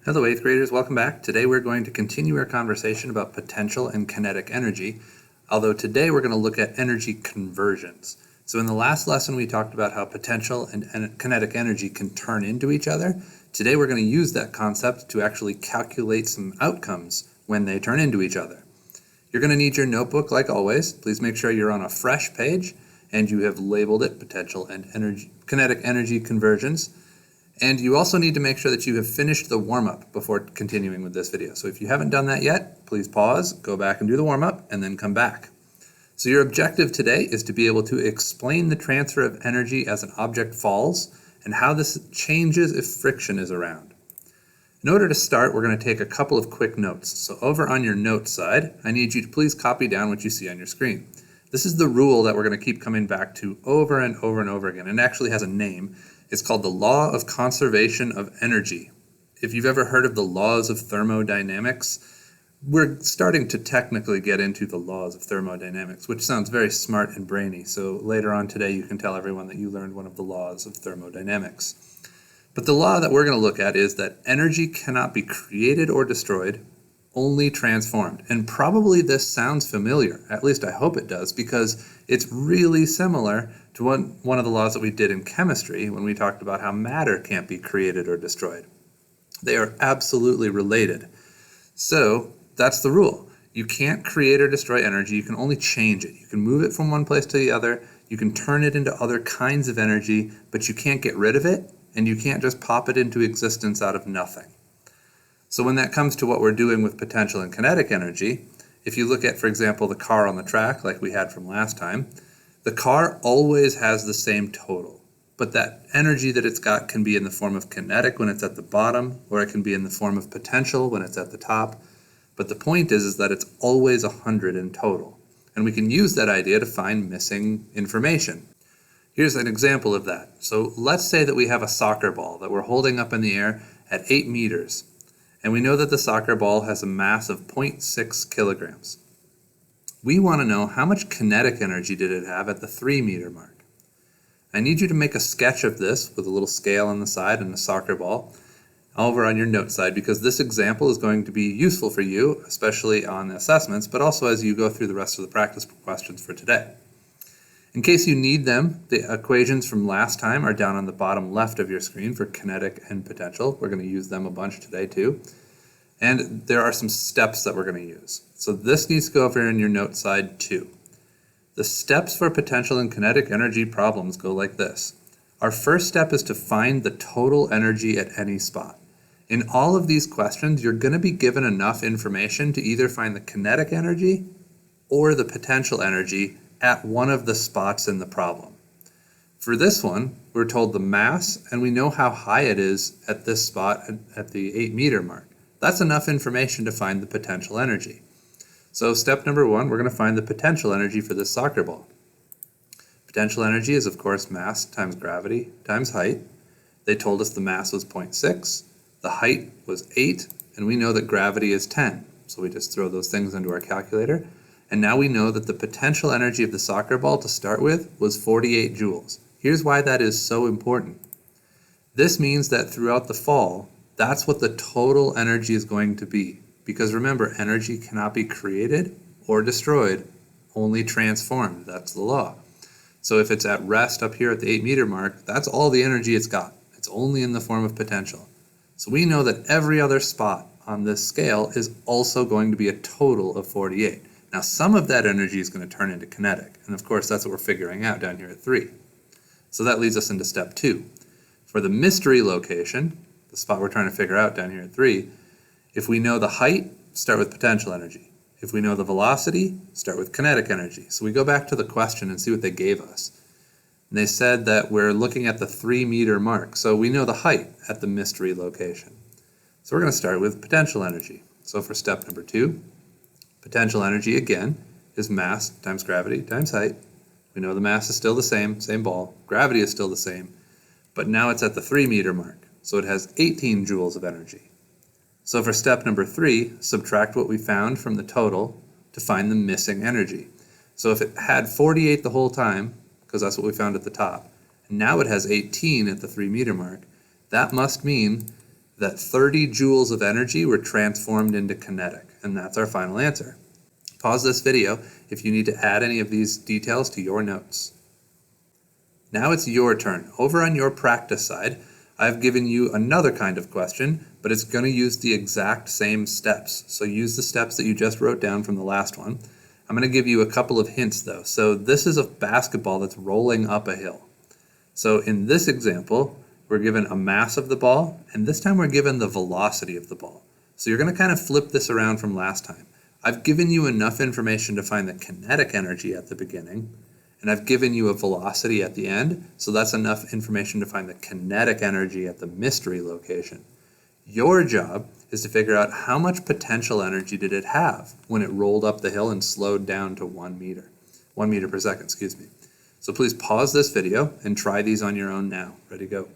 Hello 8th graders, welcome back. Today we're going to continue our conversation about potential and kinetic energy, although today we're going to look at energy conversions. So in the last lesson we talked about how potential and kinetic energy can turn into each other. Today we're going to use that concept to actually calculate some outcomes when they turn into each other. You're going to need your notebook like always. Please make sure you're on a fresh page and you have labeled it potential and kinetic energy conversions. And you also need to make sure that you have finished the warm-up before continuing with this video. So if you haven't done that yet, please pause, go back and do the warm-up, and then come back. So your objective today is to be able to explain the transfer of energy as an object falls and how this changes if friction is around. In order to start, we're going to take a couple of quick notes. So over on your notes side, I need you to please copy down what you see on your screen. This is the rule that we're going to keep coming back to over and over and over again, and it actually has a name. It's called the law of conservation of energy. If you've ever heard of the laws of thermodynamics, we're starting to technically get into the laws of thermodynamics, which sounds very smart and brainy. So later on today, you can tell everyone that you learned one of the laws of thermodynamics. But the law that we're going to look at is that energy cannot be created or destroyed, only transformed. And probably this sounds familiar, at least I hope it does, because it's really similar to one of the laws that we did in chemistry when we talked about how matter can't be created or destroyed. They are absolutely related. So that's the rule. You can't create or destroy energy, you can only change it. You can move it from one place to the other, you can turn it into other kinds of energy, but you can't get rid of it, and you can't just pop it into existence out of nothing. So when that comes to what we're doing with potential and kinetic energy, if you look at, for example, the car on the track like we had from last time, the car always has the same total, but that energy that it's got can be in the form of kinetic when it's at the bottom, or it can be in the form of potential when it's at the top. But the point is that it's always 100 in total, and we can use that idea to find missing information. Here's an example of that. So let's say that we have a soccer ball that we're holding up in the air at 8 meters. And we know that the soccer ball has a mass of 0.6 kilograms. We want to know how much kinetic energy did it have at the 3 meter mark. I need you to make a sketch of this with a little scale on the side and a soccer ball over on your note side, because this example is going to be useful for you, especially on assessments, but also as you go through the rest of the practice questions for today. In case you need them, the equations from last time are down on the bottom left of your screen for kinetic and potential. We're going to use them a bunch today too. And there are some steps that we're going to use. So this needs to go over in your note side too. The steps for potential and kinetic energy problems go like this. Our first step is to find the total energy at any spot. In all of these questions, you're going to be given enough information to either find the kinetic energy or the potential energy at one of the spots in the problem. For this one, we're told the mass, and we know how high it is at this spot at the 8 meter mark. That's enough information to find the potential energy. So step number 1, we're going to find the potential energy for this soccer ball. Potential energy is, of course, mass times gravity times height. They told us the mass was 0.6, the height was 8, and we know that gravity is 10. So we just throw those things into our calculator. And now we know that the potential energy of the soccer ball to start with was 48 joules. Here's why that is so important. This means that throughout the fall, that's what the total energy is going to be. Because remember, energy cannot be created or destroyed, only transformed. That's the law. So if it's at rest up here at the 8 meter mark, that's all the energy it's got. It's only in the form of potential. So we know that every other spot on this scale is also going to be a total of 48. Now, some of that energy is going to turn into kinetic, and of course that's what we're figuring out down here at 3. So that leads us into step 2. For the mystery location, the spot we're trying to figure out down here at 3, if we know the height, start with potential energy. If we know the velocity, start with kinetic energy. So we go back to the question and see what they gave us. And they said that we're looking at the 3 meter mark, so we know the height at the mystery location. So we're going to start with potential energy. So for step number 2, potential energy, again, is mass times gravity times height. We know the mass is still the same ball. Gravity is still the same, but now it's at the 3 meter mark, so it has 18 joules of energy. So for step number 3, subtract what we found from the total to find the missing energy. So if it had 48 the whole time, because that's what we found at the top, and now it has 18 at the 3 meter mark, that must mean that 30 joules of energy were transformed into kinetic, and that's our final answer. Pause this video if you need to add any of these details to your notes. Now it's your turn. Over on your practice side, I've given you another kind of question, but it's going to use the exact same steps. So use the steps that you just wrote down from the last one. I'm going to give you a couple of hints though. So this is a basketball that's rolling up a hill. So in this example, we're given a mass of the ball, and this time we're given the velocity of the ball. So you're going to kind of flip this around from last time. I've given you enough information to find the kinetic energy at the beginning, and I've given you a velocity at the end, so that's enough information to find the kinetic energy at the mystery location. Your job is to figure out how much potential energy did it have when it rolled up the hill and slowed down to 1 meter. 1 meter per second, excuse me. So please pause this video and try these on your own now. Ready, go.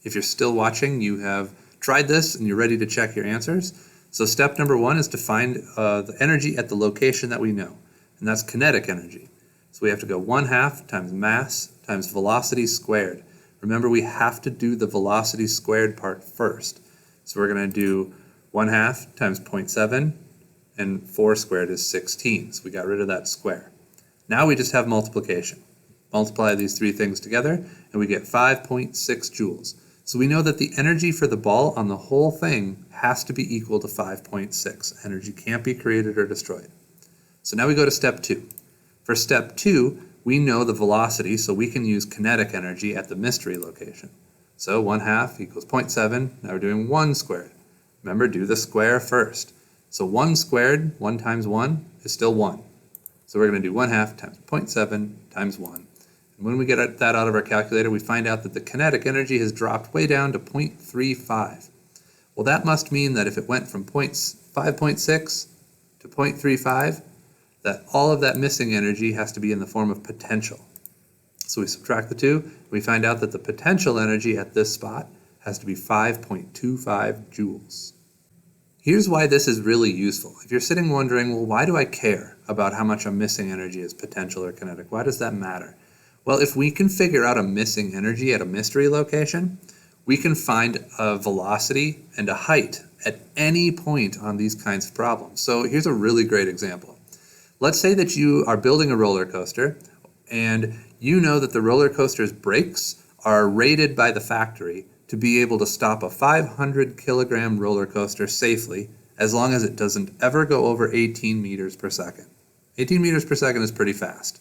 If you're still watching, you have tried this and you're ready to check your answers. So step number 1 is to find the energy at the location that we know, and that's kinetic energy. So we have to go 1/2 times mass times velocity squared. Remember, we have to do the velocity squared part first. So we're going to do 1/2 times 0.7, and 4 squared is 16. So we got rid of that square. Now we just have multiplication. Multiply these three things together, and we get 5.6 joules. So we know that the energy for the ball on the whole thing has to be equal to 5.6. Energy can't be created or destroyed. So now we go to step 2. For step 2, we know the velocity, so we can use kinetic energy at the mystery location. So 1/2 equals 0.7. Now we're doing 1 squared. Remember, do the square first. So 1 squared, 1 times 1, is still 1. So we're going to do 1/2 times 0.7 times 1. And when we get that out of our calculator, we find out that the kinetic energy has dropped way down to 0.35. Well, that must mean that if it went from 5.6 to 0.35, that all of that missing energy has to be in the form of potential. So we subtract the two, we find out that the potential energy at this spot has to be 5.25 joules. Here's why this is really useful. If you're sitting wondering, well, why do I care about how much I'm missing energy is potential or kinetic? Why does that matter? Well, if we can figure out a missing energy at a mystery location, we can find a velocity and a height at any point on these kinds of problems. So here's a really great example. Let's say that you are building a roller coaster, and you know that the roller coaster's brakes are rated by the factory to be able to stop a 500 kilogram roller coaster safely as long as it doesn't ever go over 18 meters per second. 18 meters per second is pretty fast.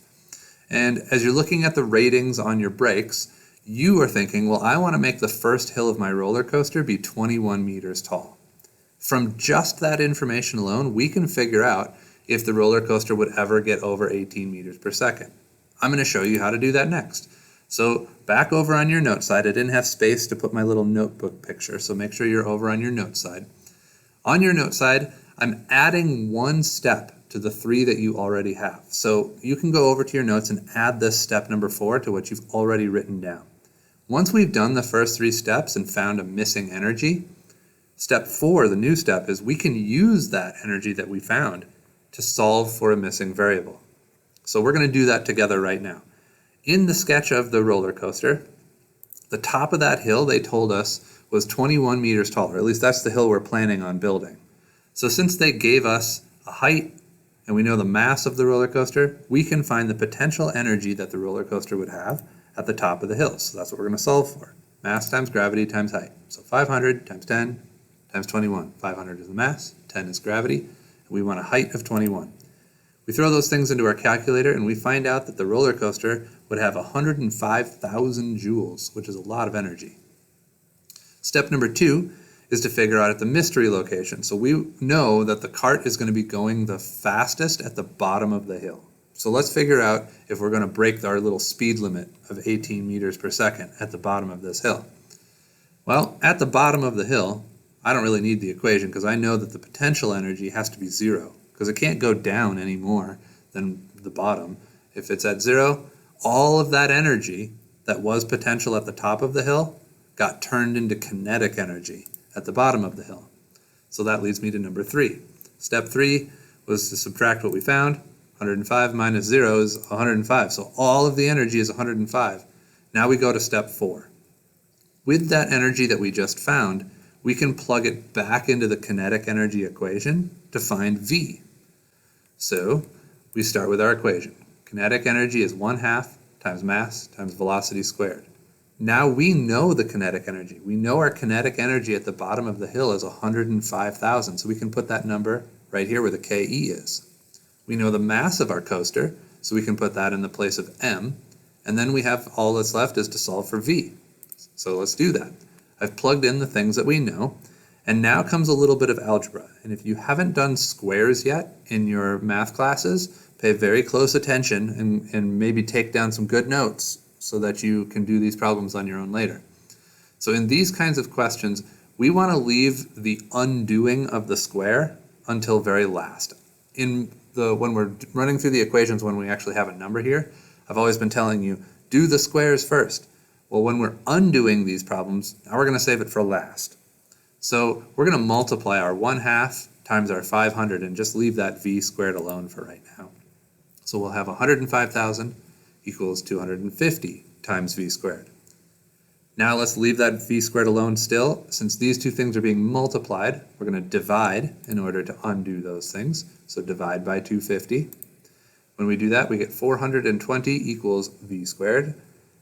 And as you're looking at the ratings on your brakes, you are thinking, well, I want to make the first hill of my roller coaster be 21 meters tall. From just that information alone, we can figure out if the roller coaster would ever get over 18 meters per second. I'm going to show you how to do that next. So back over on your note side, I didn't have space to put my little notebook picture, so make sure you're over on your note side. On your note side, I'm adding 1 step to the 3 that you already have. So you can go over to your notes and add this step number 4 to what you've already written down. Once we've done the first 3 steps and found a missing energy, step 4, the new step, is we can use that energy that we found to solve for a missing variable. So we're going to do that together right now. In the sketch of the roller coaster, the top of that hill, they told us, was 21 meters tall, or at least that's the hill we're planning on building. So since they gave us a height and we know the mass of the roller coaster, we can find the potential energy that the roller coaster would have at the top of the hill. So that's what we're going to solve for. Mass times gravity times height. So 500 times 10 times 21. 500 is the mass, 10 is gravity. We want a height of 21. We throw those things into our calculator and we find out that the roller coaster would have 105,000 joules, which is a lot of energy. Step number 2 is to figure out at the mystery location. So we know that the cart is going to be going the fastest at the bottom of the hill. So let's figure out if we're going to break our little speed limit of 18 meters per second at the bottom of this hill. Well, at the bottom of the hill, I don't really need the equation because I know that the potential energy has to be 0 because it can't go down any more than the bottom. If it's at 0, all of that energy that was potential at the top of the hill got turned into kinetic energy at the bottom of the hill. So that leads me to number 3. Step 3 was to subtract what we found. 105 minus 0 is 105. So all of the energy is 105. Now we go to step 4. With that energy that we just found, we can plug it back into the kinetic energy equation to find V. So we start with our equation. Kinetic energy is 1/2 times mass times velocity squared. Now we know the kinetic energy. We know our kinetic energy at the bottom of the hill is 105,000, so we can put that number right here where the Ke is. We know the mass of our coaster, so we can put that in the place of m, and then we have all that's left is to solve for V. So let's do that. I've plugged in the things that we know, and now comes a little bit of algebra. And if you haven't done squares yet in your math classes, pay very close attention and maybe take down some good notes so that you can do these problems on your own later. So in these kinds of questions, we want to leave the undoing of the square until very last. When we're running through the equations when we actually have a number here, I've always been telling you, do the squares first. Well, when we're undoing these problems, now we're going to save it for last. So we're going to multiply our 1/2 times our 500 and just leave that V squared alone for right now. So we'll have 105,000 equals 250 times V squared. Now let's leave that V squared alone still. Since these two things are being multiplied, we're going to divide in order to undo those things. So divide by 250. When we do that, we get 420 equals V squared.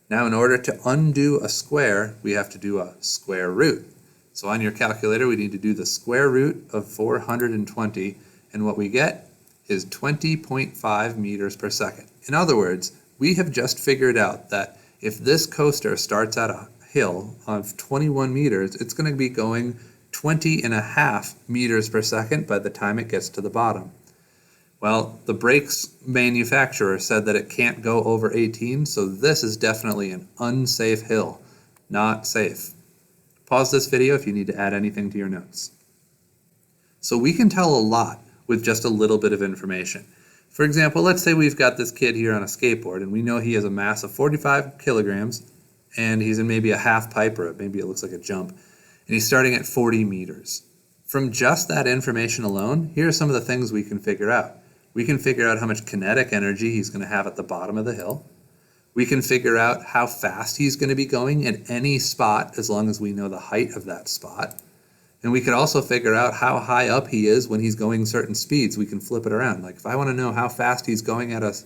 Now in order to undo a square, we have to do a square root. So on your calculator, we need to do the square root of 420, and what we get is 20.5 meters per second. In other words, we have just figured out that if this coaster starts at a hill of 21 meters, it's going to be going 20.5 meters per second by the time it gets to the bottom. Well, the brakes manufacturer said that it can't go over 18, so this is definitely an unsafe hill. Not safe. Pause this video if you need to add anything to your notes. So we can tell a lot with just a little bit of information. For example, let's say we've got this kid here on a skateboard and we know he has a mass of 45 kilograms and he's in maybe a half pipe, or maybe it looks like a jump, and he's starting at 40 meters. From just that information alone, here are some of the things we can figure out. We can figure out how much kinetic energy he's going to have at the bottom of the hill. We can figure out how fast he's going to be going at any spot as long as we know the height of that spot. And we could also figure out how high up he is when he's going certain speeds. We can flip it around. Like if I want to know how fast he's going at us,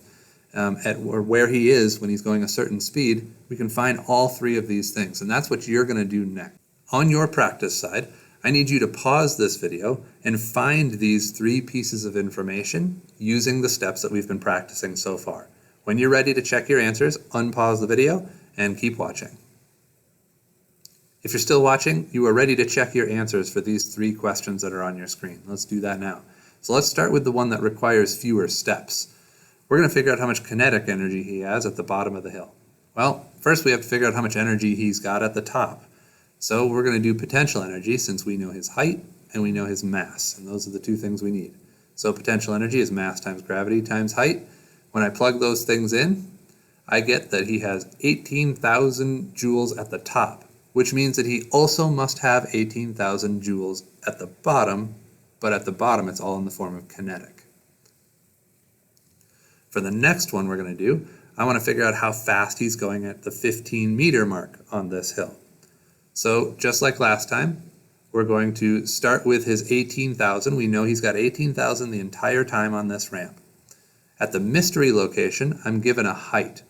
or where he is when he's going a certain speed, we can find all three of these things. And that's what you're going to do next. On your practice side, I need you to pause this video and find these three pieces of information using the steps that we've been practicing so far. When you're ready to check your answers, unpause the video and keep watching. If you're still watching, you are ready to check your answers for these three questions that are on your screen. Let's do that now. So let's start with the one that requires fewer steps. We're going to figure out how much kinetic energy he has at the bottom of the hill. Well, first we have to figure out how much energy he's got at the top. So we're going to do potential energy since we know his height and we know his mass, and those are the two things we need. So potential energy is mass times gravity times height. When I plug those things in, I get that he has 18,000 joules at the top, which means that he also must have 18,000 joules at the bottom, but at the bottom it's all in the form of kinetic. For the next one we're going to do, I want to figure out how fast he's going at the 15 meter mark on this hill. So just like last time, we're going to start with his 18,000. We know he's got 18,000 the entire time on this ramp. At the mystery location, I'm given a height.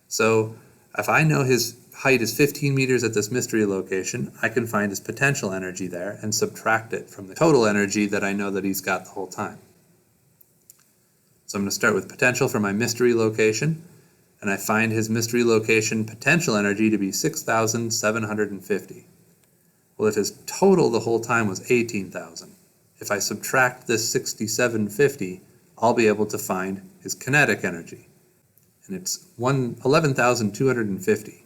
So if I know his height is 15 meters at this mystery location, I can find his potential energy there and subtract it from the total energy that I know that he's got the whole time. So I'm going to start with potential for my mystery location, and I find his mystery location potential energy to be 6,750. Well, if his total the whole time was 18,000, if I subtract this 6,750, I'll be able to find his kinetic energy, and it's 11,250.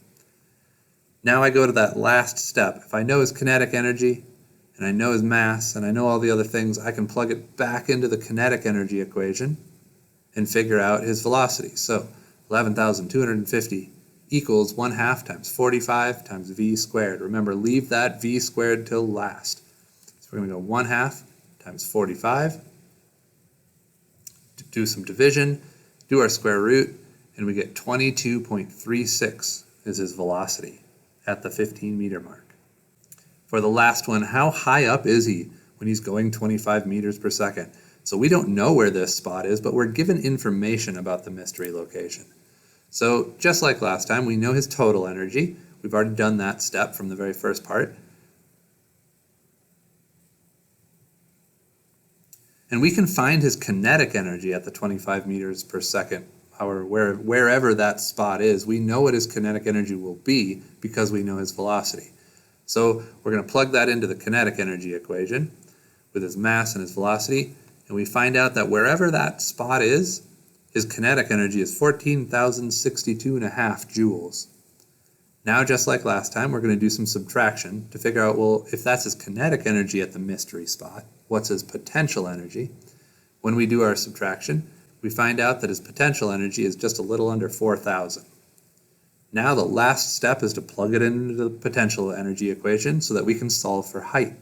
Now I go to that last step. If I know his kinetic energy, and I know his mass, and I know all the other things, I can plug it back into the kinetic energy equation and figure out his velocity. So 11,250 equals 1/2 times 45 times v squared. Remember, leave that v squared till last. So we're going to go 1/2 times 45, do some division, do our square root, and we get 22.36 is his velocity at the 15-meter mark. For the last one, how high up is he when he's going 25 meters per second? So we don't know where this spot is, but we're given information about the mystery location. So just like last time, we know his total energy. We've already done that step from the very first part. And we can find his kinetic energy at the 25 meters per second, or wherever that spot is. We know what his kinetic energy will be because we know his velocity. So we're going to plug that into the kinetic energy equation with his mass and his velocity, and we find out that wherever that spot is, his kinetic energy is 14,062.5 joules. Now, just like last time, we're going to do some subtraction to figure out, well, if that's his kinetic energy at the mystery spot, what's his potential energy? When we do our subtraction, we find out that his potential energy is just a little under 4,000. Now the last step is to plug it into the potential energy equation so that we can solve for height.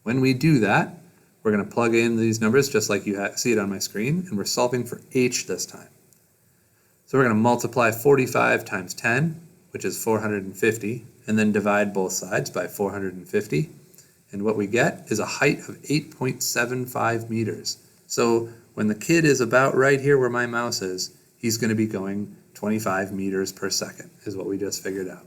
When we do that, we're going to plug in these numbers just like you see it on my screen, and we're solving for h this time. So we're going to multiply 45 times 10, which is 450, and then divide both sides by 450. And what we get is a height of 8.75 meters. So when the kid is about right here where my mouse is, he's going to be going 25 meters per second, is what we just figured out.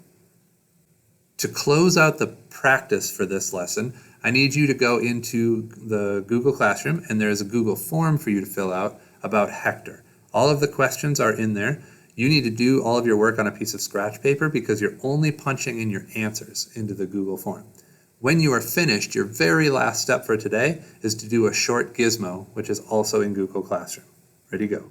To close out the practice for this lesson, I need you to go into the Google Classroom, and there is a Google form for you to fill out about Hector. All of the questions are in there. You need to do all of your work on a piece of scratch paper because you're only punching in your answers into the Google form. When you are finished, your very last step for today is to do a short gizmo, which is also in Google Classroom. Ready, go.